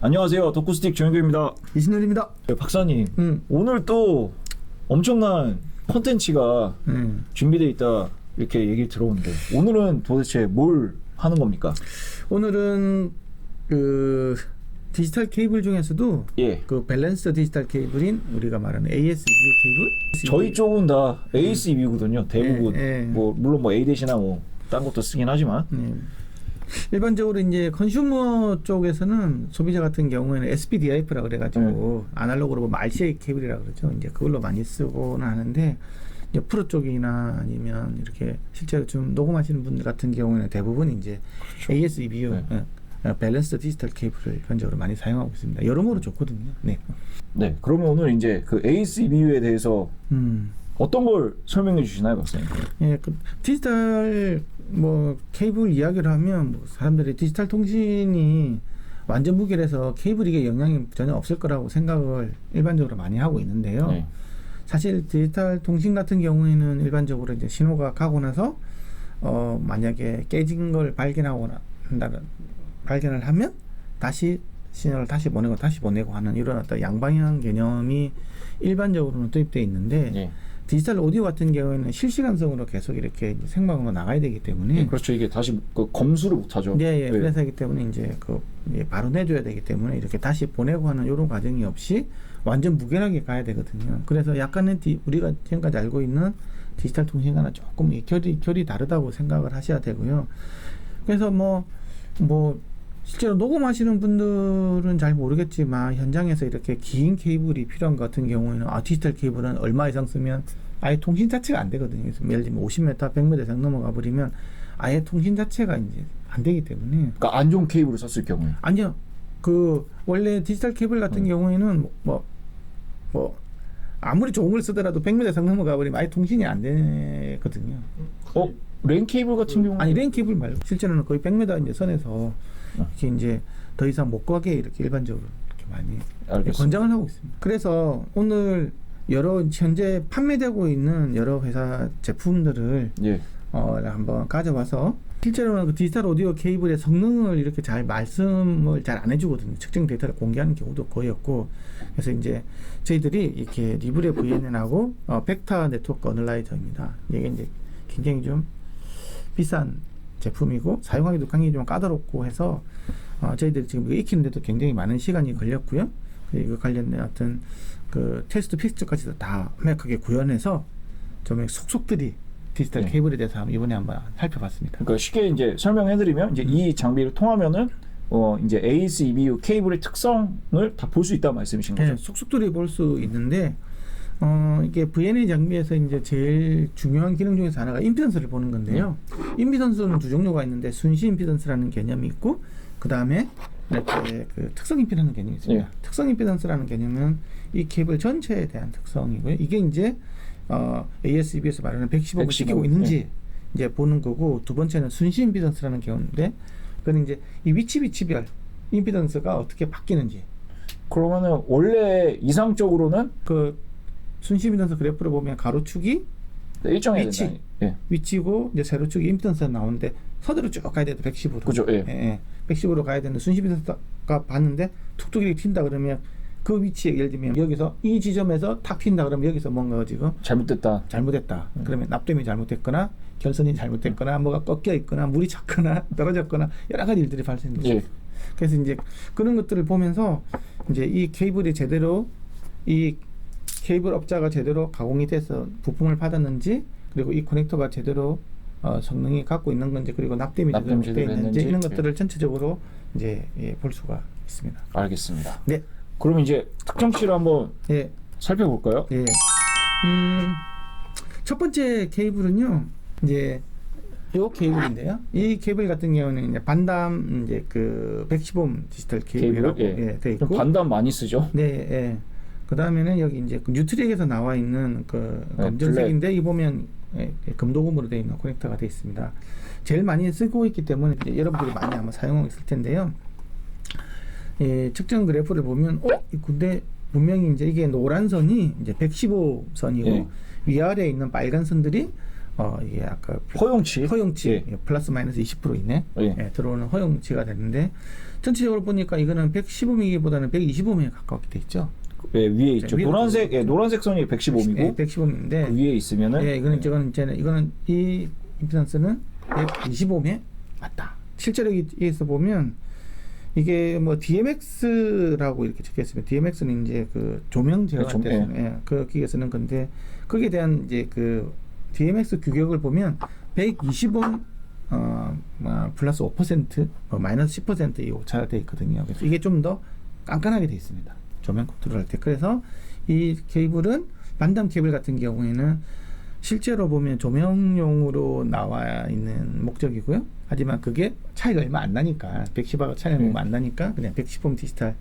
안녕하세요. 덕후스틱 조영규입니다. 이신열입니다. 네, 박사님, 오늘 또 엄청난 콘텐츠가 준비되어 있다 이렇게 얘기 들어오는데 오늘은 도대체 뭘 하는 겁니까? 오늘은 그 디지털 케이블 중에서도 예. 그 밸런스 디지털 케이블인 우리가 말하는 ASBU 케이블. 저희 쪽은 다 ASB거든요. 대부분 예. 뭐 물론 뭐 A-나 뭐 딴 것도 쓰긴 하지만 일반적으로 이제 컨슈머 쪽에서는 소비자 같은 경우에는 SPDIF라 그래가지고 아날로그로 보면 RCA 케이블이라 그러죠. 이제 그걸로 많이 쓰고는 하는데 이제 프로 쪽이나 아니면 이렇게 실제로 좀 녹음하시는 분들 같은 경우에는 대부분 이제 그렇죠. ASBU 밸런스 디지털 케이블을 현재로 많이 사용하고 있습니다. 여러모로 좋거든요. 네. 네. 그러면 오늘 이제 그 ASBU에 대해서 어떤 걸 설명해 주시나요, 박사님? 예, 그 디지털 뭐 케이블 이야기를 하면 뭐 사람들이 디지털 통신이 완전 무결해서 케이블에게 영향이 전혀 없을 거라고 생각을 일반적으로 많이 하고 있는데요. 네. 사실 디지털 통신 같은 경우에는 일반적으로 이제 신호가 가고 나서 만약에 깨진 걸 발견을 하면 다시 신호를 다시 보내고 하는 이런 어떤 양방향 개념이 일반적으로는 도입되어 있는데 네. 디지털 오디오 같은 경우에는 실시간성으로 계속 이렇게 생방으로 나가야 되기 때문에 네, 그렇죠. 이게 다시 그 검수를 못 하죠. 네. 그래서기 때문에 이제 바로 내줘야 되기 때문에 이렇게 다시 보내고 하는 이런 과정이 없이 완전 무결하게 가야 되거든요. 그래서 약간은 우리가 지금까지 알고 있는 디지털 통신과는 조금 결이 다르다고 생각을 하셔야 되고요. 그래서 뭐 실제로 녹음하시는 분들은 잘 모르겠지만 현장에서 이렇게 긴 케이블이 필요한 것 같은 경우에는 디지털 케이블은 얼마 이상 쓰면 아예 통신 자체가 안 되거든요. 그래서 예를 들면 50m, 100m 이상 넘어가 버리면 아예 통신 자체가 이제 안 되기 때문에. 그러니까 안 좋은 케이블을 썼을 경우에. 아니요. 원래 디지털 케이블 같은 경우에는 아무리 좋은 걸 쓰더라도 100m 이상 넘어가 버리면 아예 통신이 안 되거든요. 랜 케이블 같은 경우? 아니, 랜 케이블 말고 실제로는 거의 100m 이제 선에서 이렇게 이제 더 이상 못 가게 이렇게 일반적으로 이렇게 많이 권장을 하고 있습니다. 그래서 오늘 현재 판매되고 있는 여러 회사 제품들을 한번 가져와서 실제로는 그 디지털 오디오 케이블의 성능을 이렇게 말씀을 잘 안 해주거든요. 측정 데이터를 공개하는 경우도 거의 없고, 그래서 이제 저희들이 이렇게 리브레 VNN하고 벡터 네트워크 어널라이저입니다. 이게 이제 굉장히 좀 비싼 제품이고 사용하기도 굉장히 좀 까다롭고 해서 저희들이 지금 이거 익히는데도 굉장히 많은 시간이 걸렸고요. 이거 관련된 어떤 그 테스트 픽처까지도 다 완벽하게 구현해서 좀 속속들이 디지털 케이블에 대해서 이번에 한번 살펴봤습니다. 그러니까 쉽게 이제 설명해드리면 이제 이 장비를 통하면은 이제 ASBU 케이블의 특성을 다 볼 수 있다는 말씀이신 거죠? 네, 속속들이 볼 수 있는데 이게 VNA 장비에서 이제 제일 중요한 기능 중에서 하나가 임피던스를 보는 건데요. 임피던스는 두 종류가 있는데 순시 임피던스라는 개념이 있고 그 다음에 이렇게 그 특성 임피던스라는 개념이 있습니다. 특성 임피던스라는 개념은 이 케이블 전체에 대한 특성이고요. 이게 이제 ASB에서 말하는 115를 시키고 있는지 이제 보는 거고, 두 번째는 순시 임피던스라는 경우인데 그건 이제 이 위치별 임피던스가 어떻게 바뀌는지. 그러면은 원래 이상적으로는 그 순시 임피던스 그래프를 보면 가로축이 일정해야 된다. 위치고 이제 세로축이 임피던스가 나오는데 서대로 쭉 가야 돼도 115로. 그죠. 115로 가야 되는데 순시 임피던스가 봤는데 툭툭 이렇게 튄다 그러면 그 위치에 예를 들면 여기서 이 지점에서 탁 튄다 그러면 여기서 뭔가 지금 잘못됐다. 그러면 납땜이 잘못됐거나 결선이 잘못됐거나 뭐가 꺾여 있거나 물이 찼거나 떨어졌거나 여러 가지 일들이 발생되죠. 그래서 이제 그런 것들을 보면서 이제 이 케이블이 제대로 이 케이블 업자가 제대로 가공이 돼서 부품을 받았는지, 그리고 이 커넥터가 제대로 성능이 갖고 있는 건지, 그리고 납땜이 제대로 되어 있는지 이런 것들을 전체적으로 이제 볼 수가 있습니다. 알겠습니다. 네. 그러면 이제 특정치를 한번 살펴볼까요? 첫 번째 케이블은요, 이제 요 케이블인데요. 이 케이블 같은 경우는 이제 반담 이제 그 115옴 디지털 케이블이라고 되어 있고. 반담 많이 쓰죠? 네. 그 다음에는 여기 이제 그 뉴트릭에서 나와 있는 그 검정색인데 이 보면 금도금으로 되어 있는 커넥터가 되어 있습니다. 제일 많이 쓰고 있기 때문에 이제 여러분들이 많이 아마 사용하고 있을 텐데요. 측정 그래프를 보면 근데 분명히 이제 이게 노란 선이 이제 115선이고 위아래에 있는 빨간 선들이 이게 아까 허용치 예. 플러스 마이너스 20% 이내 예. 들어오는 허용치가 되는데 전체적으로 보니까 이거는 115mm보다는 125mm에 가깝게 돼 있죠. 예, 위에 있죠. 노란색 선이 115mm고 예, 115mm인데 그 위에 있으면은 이거는 이 임피던스는 125mm 맞다. 실제로 여기서 보면 이게 뭐 DMX라고 이렇게 적혀 있으면 DMX는 이제 그 조명 제어할 때 그 기계에 쓰는 건데 거기에 대한 이제 그 DMX 규격을 보면 125 플러스 5% 마이너스 10%이 오차가 되어 있거든요. 그래서 이게 좀 더 깐깐하게 되어 있습니다. 조명 컨트롤할 때. 그래서 이 케이블은 반담 케이블 같은 경우에는 실제로 보면 조명용으로 나와 있는 목적이고요. 하지만 그게 차이가 얼마 안 나니까 110하고 차이가 얼마 안 나니까 그냥 110옴 디지털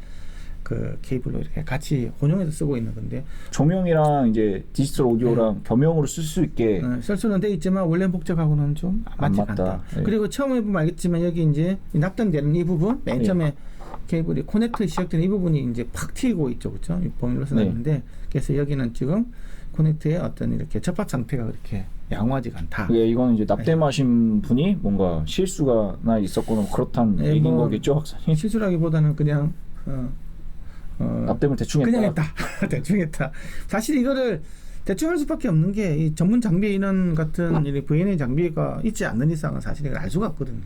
그 케이블로 이렇게 같이 혼용해서 쓰고 있는 건데 조명이랑 이제 디지털 오디오랑 겸용으로 쓸 수 있게 쓸 수는 돼 있지만 원래 목적하고는 좀 맞지 않다. 그리고 처음에 보면 알겠지만 여기 이제 납땜되는 이 부분 맨 처음에 케이블이 코넥터 시작되는 이 부분이 이제 팍 튀고 있죠, 그렇죠? 범위로 써놨는데 그래서 여기는 지금 코넥터의 어떤 이렇게 접합 상태가 그렇게 양호하지가 않다. 예, 이거는 이제 납땜하신 분이 뭔가 실수가 나 있었거나 그렇다는 얘기인 거겠죠, 박사님? 실수라기보다는 그냥 납땜을 대충 했다. 그냥 했다. 대충 했다. 사실 이거를 대충 할 수밖에 없는 게 이 전문 장비 인원 같은 이 VNA 장비가 있지 않는 이상은 사실 이걸 알 수가 없거든요.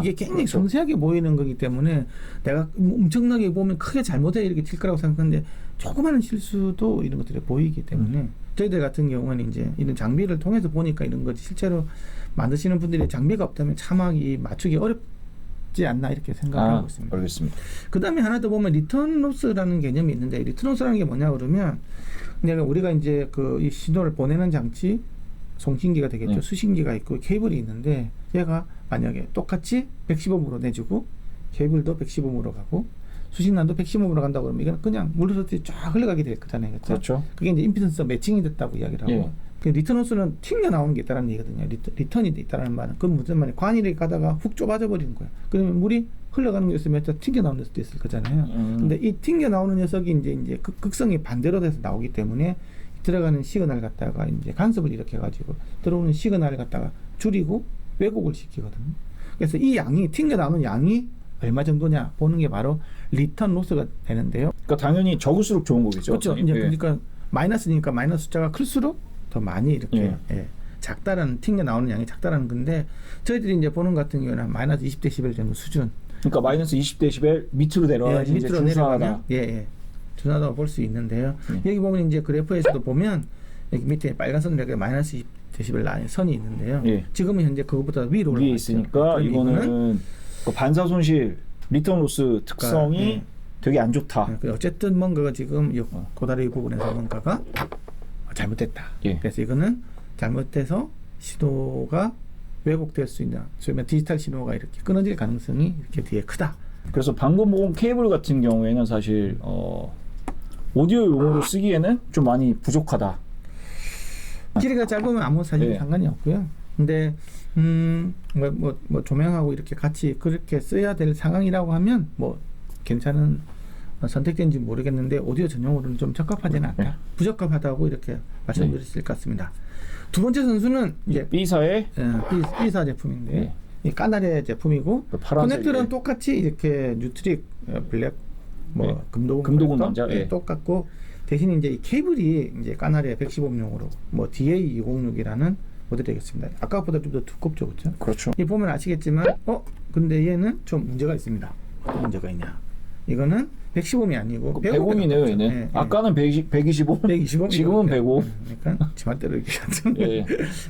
이게 굉장히 그렇죠. 섬세하게 보이는 거기 때문에 내가 엄청나게 보면 크게 잘못해 이렇게 튈 거라고 생각하는데 조그마한 실수도 이런 것들이 보이기 때문에 저희들 같은 경우는 이제 이런 장비를 통해서 보니까 이런 거지 실제로 만드시는 분들이 장비가 없다면 참하기 맞추기 어렵지 않나 이렇게 생각하고 있습니다. 알겠습니다. 그 다음에 하나 더 보면 리턴 로스라는 개념이 있는데 리턴 로스라는 게 뭐냐 그러면 내가 우리가 이제 그 이 신호를 보내는 장치 송신기가 되겠죠. 수신기가 있고 케이블이 있는데 얘가 만약에 똑같이 115으로 내주고 케이블도 115으로 가고 수신난도 115으로 간다고 그러면 이건 그냥 물로서들이 쫙 흘러가게 될 거잖아요. 그렇죠. 그게 이제 임피던스 매칭이 됐다고 이야기를 하고 그 리턴 로스는 튕겨 나오는 게 있다는 얘기거든요. 리턴이 있다는 말은 그건 무슨 말이에요? 관이를 가다가 훅 좁아져 버리는 거야. 그러면 물이 흘러가는 게 있으면 튕겨 나오는 녀석도 있을 거잖아요. 근데 이 튕겨 나오는 녀석이 이제 극성이 반대로 돼서 나오기 때문에 들어가는 시그널 갖다가 이제 간섭을 일으켜 가지고 들어오는 시그널을 갖다가 줄이고 왜곡을 시키거든요. 그래서 이 양이 튕겨 나오는 양이 얼마 정도냐 보는 게 바로 리턴 로스가 되는데요. 그러니까 당연히 적을수록 좋은 거겠죠. 그렇죠. 이제 그러니까 마이너스니까 마이너스 숫자가 클수록 더 많이 이렇게 작다라는 튕겨 나오는 양이 작다라는 건데 저희들이 이제 보는 같은 경우는 마이너스 20dB 정도 수준. 그러니까 마이너스 20dB 밑으로 내려가야지 이제 준수하다. 준수하다고 볼 수 있는데요. 여기 보면 이제 그래프에서도 보면 여기 밑에 빨간 선 이렇게 마이너스 20dB 라인 선이 있는데요. 지금은 현재 그것보다 위로 올라가 있으니까 이거는 그 반사 손실 리턴 로스 특성이 되게 안 좋다. 어쨌든 뭔가가 지금 고다리 부분에서 뭔가가 잘못됐다. 그래서 이거는 잘못돼서 시도가 왜곡될 수 있나. 소위 디지털 신호가 이렇게 끊어질 가능성이 이렇게 뒤에 크다. 그래서 방금 본 케이블 같은 경우에는 사실 오디오용으로 쓰기에는 좀 많이 부족하다. 길이가 짧으면 아무 사실 상관이 없고요. 근데 뭐 조명하고 이렇게 같이 그렇게 써야 될 상황이라고 하면 뭐 괜찮은 선택된지 모르겠는데 오디오 전용으로는 좀 적합하지는 않다. 부적합하다고 이렇게 말씀드릴 수 있을 것 같습니다. 두 번째 선수는 이제 B사의 B사 제품인데 이 까나리아 제품이고 커넥터는 똑같이 이렇게 뉴트릭 블랙 뭐 금도금 남자 똑같고 대신 이제 이 케이블이 이제 까나리아 115용으로 뭐 DA206이라는 모델이 되겠습니다. 아까보다 좀 더 두껍죠, 그렇죠? 그렇죠. 이 보면 아시겠지만 근데 얘는 좀 문제가 있습니다. 어떤 문제가 있냐? 이거는 115이 아니고 105이네요, 얘는. 아까는 125, 지금은 105. 그러니까 지맘대로 이렇게 같은.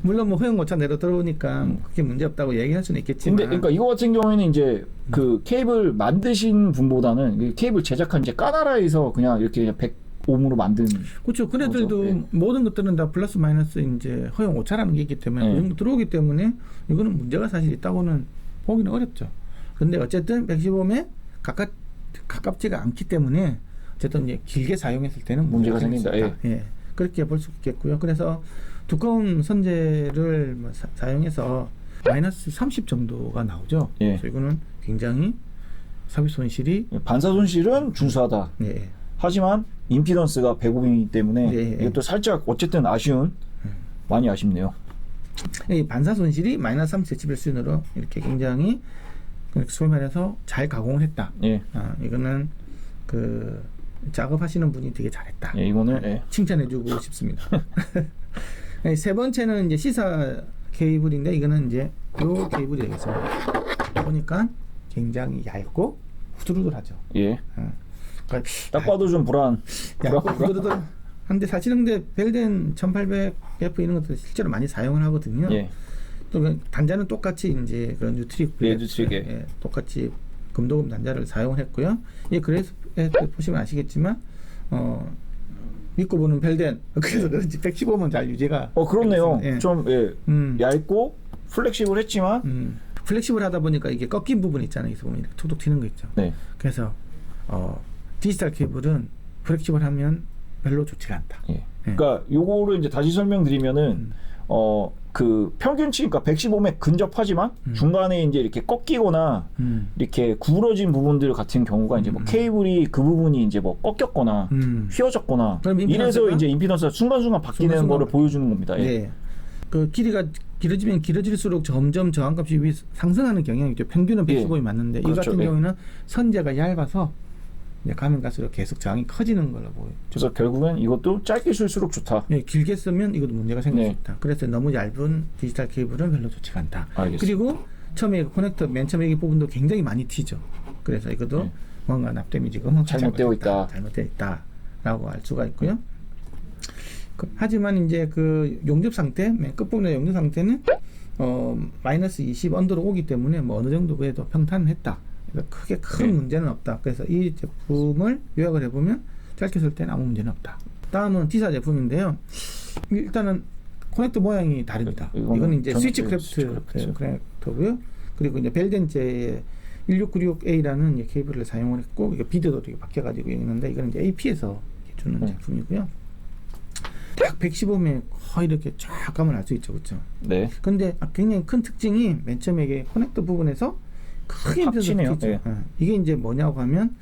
물론 뭐 허용 오차 내로 들어오니까 그게 문제 없다고 얘기할 수는 있겠지만. 근데 그러니까 이거 같은 경우에는 이제 그 케이블 만드신 분보다는 케이블 제작한 이제 까나라에서 그냥 이렇게 105으로 만든. 그렇죠. 그네들도 모든 것들은 다 플러스 마이너스 이제 허용 오차라는 게 있기 때문에 그 정도 들어오기 때문에 이거는 문제가 사실 있다고는 보기는 어렵죠. 근데 어쨌든 115에 가깝지가 않기 때문에 어쨌든 이제 길게 사용했을 때는 문제가 생긴다. 그렇게 볼 수 있겠고요. 그래서 두꺼운 선재를 사용해서 마이너스 30 정도가 나오죠. 그래서 이거는 굉장히 삽입 손실이 반사 손실은 준수하다. 하지만 임피던스가 105이기 때문에 이것도 살짝 어쨌든 많이 아쉽네요. 이 반사 손실이 마이너스 30dB 수준으로 이렇게 굉장히 소위 말해서 잘 가공을 했다. 예. 이거는 그 작업하시는 분이 되게 잘했다. 예, 이거는 예. 칭찬해주고 싶습니다. 세 번째는 이제 시사 케이블인데 이거는 이제 요 케이블이 되겠습니다. 보니까 굉장히 얇고 후두루들하죠. 예. 그러니까 딱 봐도 좀 얇고 후두루들한데 사실은 근데 벨덴 1800F 이런 것들 실제로 많이 사용을 하거든요. 예. 또 단자는 똑같이 이제 그런 뉴트릭 예, 뉴트릭. 예, 똑같이 금도금 단자를 사용을 했고요. 예, 그래서 보시면 아시겠지만 믿고 보는 벨덴 그래서 그런지 115면 잘 유지가. 그렇네요. 예. 좀 예. 얇고 플렉시블했지만 플렉시블하다 보니까 이게 꺾인 부분 있잖아요. 여기서 보면 이렇게 툭툭 튀는 거 있죠. 네. 그래서 디지털 케이블은 플렉시블하면 별로 좋지가 않다. 예. 그러니까 요거를 이제 다시 설명드리면은 그 평균치 그러니까 115맥 근접하지만 중간에 이제 이렇게 꺾이거나 이렇게 구부러진 부분들 같은 경우가 이제 뭐 케이블이 그 부분이 이제 뭐 꺾였거나 휘어졌거나 이래서 이제 임피던스가 순간순간 바뀌는 거를 보여주는 겁니다. 예. 네. 그 길이가 길어지면 길어질수록 점점 저항값이 상승하는 경향이 있죠. 평균은 115이 예. 맞는데 그렇죠. 이 같은 예. 경우에는 선재가 얇아서 이제 가면 갈수록 계속 저항이 커지는 걸로 보여요. 그래서 결국엔 이것도 짧게 쓸수록 좋다. 네, 길게 쓰면 이것도 문제가 생길 네. 수 있다. 그래서 너무 얇은 디지털 케이블은 별로 좋지가 않다. 알겠습니다. 그리고 처음에 커넥터 맨 처음에 이 부분도 굉장히 많이 튀죠. 그래서 이것도 네. 뭔가 납 데미지가 잘못되어 있다. 잘못되어 있다라고 알 수가 있고요. 하지만 이제 그 용접 상태, 맨 끝부분의 용접 상태는 마이너스 20 언더로 오기 때문에 뭐 어느 정도 그래도 평탄했다. 크게 큰 네. 문제는 없다. 그래서 이 제품을 요약을 해보면 짧게 쓸 때는 아무 문제는 없다. 다음은 T사 제품인데요. 일단은 커넥터 모양이 다릅니다. 이건 이제 스위치 크래프트 커넥터고요. 그리고 이제 벨덴제의 1696A라는 케이블을 사용을 했고 이게 비드도 이렇게 바뀌어가지고 있는데 이건 이제 AP에서 주는 제품이고요. 딱 115면 거의 이렇게 쫙 가면 알 수 있죠, 그렇죠? 네. 근데 굉장히 큰 특징이 맨 처음에 이게 커넥터 부분에서 크게 확치네요. 네. 이게 이제 뭐냐고 하면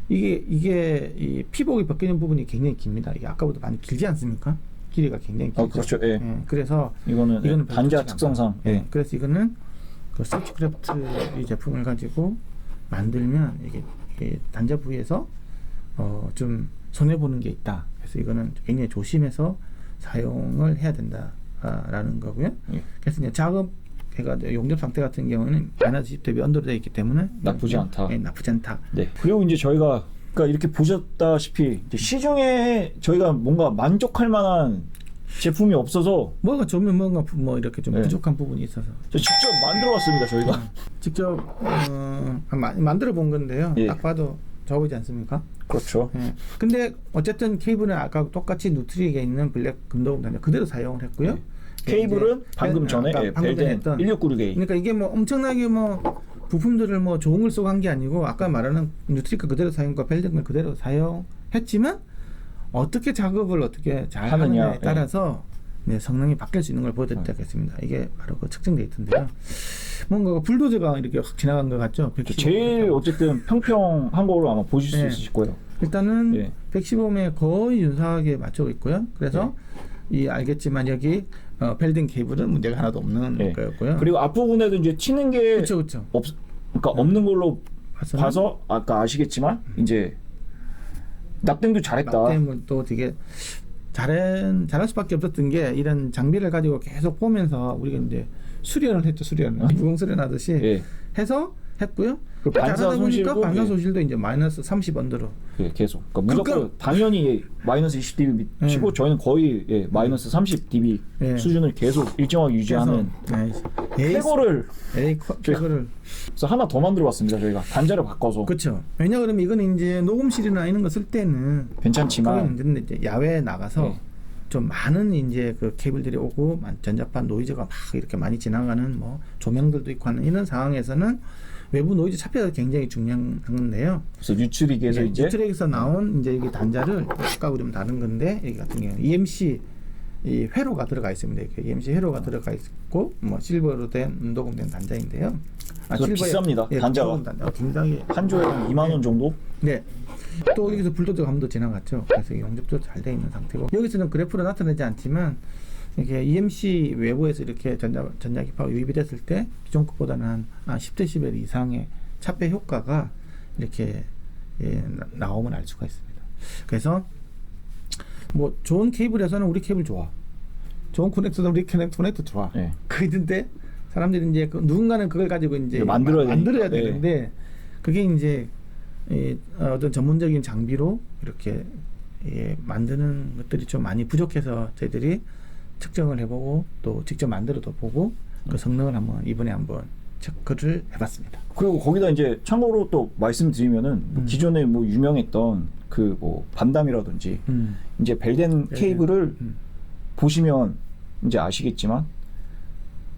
이게 이 피복이 벗기는 부분이 굉장히 깁니다. 이게 아까보다 많이 길지 않습니까? 길이가 굉장히 길죠. 그렇죠. 예. 그래서 이거는 단자 특성상. 예. 그래서 이거는 그 스위치 크래프트 이 제품을 가지고 만들면 이게 단자 부위에서 좀 손해 보는 게 있다. 그래서 이거는 굉장히 조심해서 사용을 해야 된다라는 거고요. 예. 그래서 이제 작업해가 용접 상태 같은 경우는 마이너스 10 대비 언더로 되어 있기 때문에 나쁘지 않다. 네, 나쁘지 않다. 네. 그리고 이제 저희가 그러니까 이렇게 보셨다시피 이제 시중에 저희가 뭔가 만족할 만한 제품이 없어서 뭐가 좋으면 뭔가 뭐 이렇게 좀 네. 부족한 부분이 있어서 직접 만들어왔습니다. 저희가 직접 만들어 본 건데요. 예. 딱 봐도 좋아 보이지 않습니까? 그렇죠. 예. 근데 어쨌든 케이블은 아까 똑같이 누트릭에 있는 블랙 금도금 단자 그대로 사용을 했고요. 네. 케이블은 방금 전에 방금 전에 벨덴 했던 1696A. 그러니까 이게 뭐 엄청나게 뭐 부품들을 뭐 좋은 걸 쓰고 한 게 아니고 아까 말하는 뉴트리크 그대로 사용과 벨덴을 그대로 사용했지만 어떻게 작업을 어떻게 잘 하느냐에 따라서 네, 성능이 바뀔 수 있는 걸 보여드리겠습니다. 이게 바로 그 측정 데이터인데요. 뭔가 불도저가 이렇게 확 지나간 것 같죠? 제일 어쨌든 평평한 거로 아마 보실 수 있으실 거예요. 일단은 115에 거의 윤사하게 맞추고 있고요. 그래서 이 알겠지만 여기 벨덴 케이블은 문제가 하나도 없는 거였고요. 그리고 앞부분에도 이제 튀는 게 그렇죠. 그러니까 없는 걸로 봐서 아까 아시겠지만 이제 납땜도 잘했다. 납땜은 또 되게 잘할 수밖에 없었던 게 이런 장비를 가지고 계속 보면서 우리가 이제 수련을 했죠. 무공 수련하듯이 해서 했고요. 반사 손실도 반사 손실도 이제 마이너스 30 언더로 계속. 그러니까 무조건 당연히 마이너스 20 dB 치고 저희는 거의 마이너스 30 dB 수준을 계속 일정하게 유지하는 해거를 그래서 하나 더 만들어봤습니다. 저희가 단자를 바꿔서. 그렇죠. 왜냐 그러면 이거는 이제 녹음실이나 이런 거 쓸 때는 괜찮지만 문제인데 이제 야외에 나가서 좀 많은 이제 그 케이블들이 오고 전자파 노이즈가 막 이렇게 많이 지나가는 뭐 조명들도 있고 하는 이런 상황에서는 외부 노이즈 차폐가 굉장히 중요한 건데요. 그래서 뉴트릭에서 이제 뉴트릭에서 나온 이제 이게 단자를 아까하고 좀 다른 건데 여기 같은 경우 EMC 이 회로가 들어가 있습니다. 이렇게 EMC 회로가 들어가 있고 뭐 실버로 된 녹음된 단자인데요. 비쌉니다. 단자가 굉장히 한 조에 한 2만 원 정도. 네. 또 여기서 불도저가 한 번 더 지나갔죠. 그래서 용접도 잘 돼 있는 상태고 여기서는 그래프로 나타내지 않지만 이게 EMC 외부에서 이렇게 전자기파가 유입이 됐을 때 기존 것보다는 한 10dB 이상의 차폐 효과가 이렇게 나오면 알 수가 있습니다. 그래서 뭐 좋은 케이블에서는 우리 케이블 좋아. 좋은 커넥터도 우리 커넥터 좋아. 네. 그런데 사람들이 이제 누군가는 그걸 가지고 이제 만들어야 되는데 그게 이제 어떤 전문적인 장비로 이렇게 만드는 것들이 좀 많이 부족해서 저희들이 측정을 해보고 또 직접 만들어도 보고 그 성능을 이번에 한번 체크를 해봤습니다. 그리고 거기다 이제 참고로 또 말씀드리면은 기존에 뭐 유명했던 그 뭐 반담이라든지 이제 벨덴 케이블을 보시면 이제 아시겠지만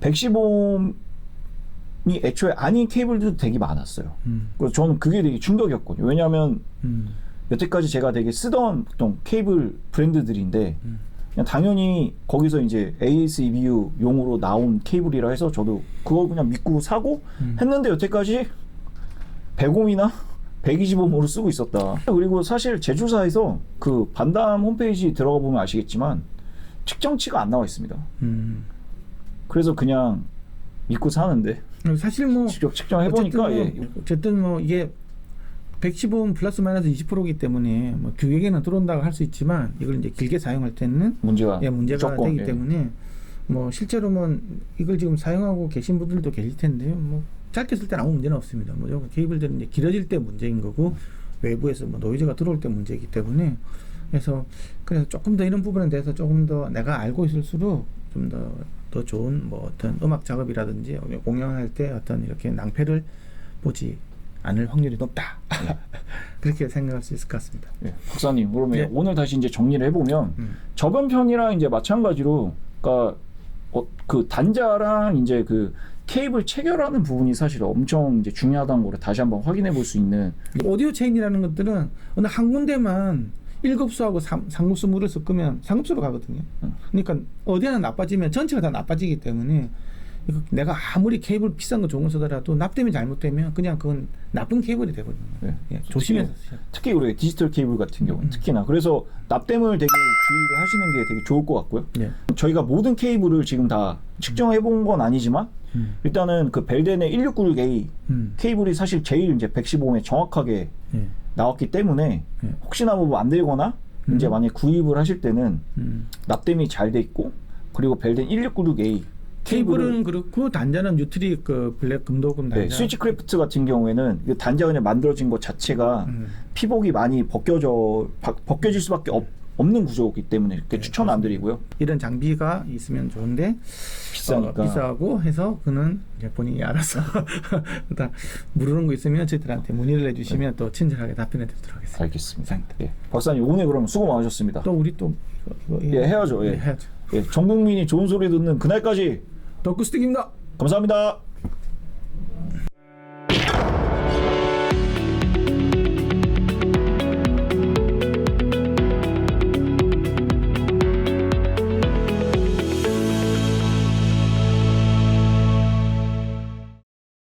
115옴이 애초에 아닌 케이블도 되게 많았어요. 그래서 저는 그게 되게 충격이었거든요. 왜냐하면 여태까지 제가 되게 쓰던 보통 케이블 브랜드들인데 그냥 당연히 거기서 이제 AS-EBU 용으로 나온 케이블이라 해서 저도 그거 그냥 믿고 사고 했는데 여태까지 100옴이나 125옴으로 쓰고 있었다. 그리고 사실 제조사에서 그 반담 홈페이지 들어가 보면 아시겠지만 측정치가 안 나와 있습니다. 그래서 그냥 믿고 사는데 사실 뭐 직접 측정해보니까 어쨌든 뭐 이게 115옴 플러스 마이너스 20%이기 때문에 뭐 규격에는 들어온다고 할 수 있지만 이걸 이제 길게 사용할 때는 문제가 무조건, 되기 때문에 뭐 실제로 뭐 이걸 지금 사용하고 계신 분들도 계실 텐데요. 뭐 짧게 쓸 때는 아무 문제는 없습니다. 뭐 케이블들은 이제 길어질 때 문제인 거고 외부에서 뭐 노이즈가 들어올 때 문제이기 때문에 그래서 조금 더 이런 부분에 대해서 조금 더 내가 알고 있을수록 좀 더 좋은 뭐 어떤 음악 작업이라든지 공연할 때 어떤 이렇게 낭패를 보지 않을 확률이 높다. 그렇게 생각할 수 있을 것 같습니다. 네, 박사님, 그러면 오늘 다시 이제 정리를 해보면 저번 편이랑 이제 마찬가지로, 그러니까 그 단자랑 이제 그 케이블 체결하는 부분이 사실 엄청 이제 중요하다는 거를 다시 한번 확인해 볼 수 있는. 오디오 체인이라는 것들은 어느 한 군데만 1급수하고 3급수 물을 섞으면 3급수로 가거든요. 그러니까 어디 하나 나빠지면 전체가 다 나빠지기 때문에 내가 아무리 케이블 비싼 거 좋은 거 쓰더라도 납땜이 잘못되면 그냥 그건 나쁜 케이블이 되거든요. 네. 조심해서 특히 우리 디지털 케이블 같은 경우는 특히나 그래서 납땜을 되게 주의를 하시는 게 되게 좋을 것 같고요. 네. 저희가 모든 케이블을 지금 다 측정해 본 건 아니지만 일단은 그 벨덴의 1696A 케이블이 사실 제일 이제 115옴에 정확하게 나왔기 때문에 혹시나 뭐 안 되거나 이제 만약 구입을 하실 때는 납땜이 잘 돼 있고 그리고 벨덴 1696A 케이블은 그렇고 단자는 뉴트리 그 블랙 금도금 단자. 네, 스위치크래프트 같은 경우에는 그 단자 그냥 만들어진 것 자체가 피복이 많이 벗겨질 수밖에 없는 구조이기 때문에 이렇게 추천 안 드리고요. 이런 장비가 있으면 좋은데 비싸니까 비싸고 해서 그는 이제 본인이 알아서 다 모르는 거 있으면 저희들한테 문의를 해주시면 또 친절하게 답변해 드리도록 하겠습니다. 알겠습니다. 예. 박사님 오늘 그럼 수고 많으셨습니다. 또 우리 또 해야죠. 해야죠. 전 국민이 좋은 소리 듣는 그날까지 덕구스틱입니다. 감사합니다.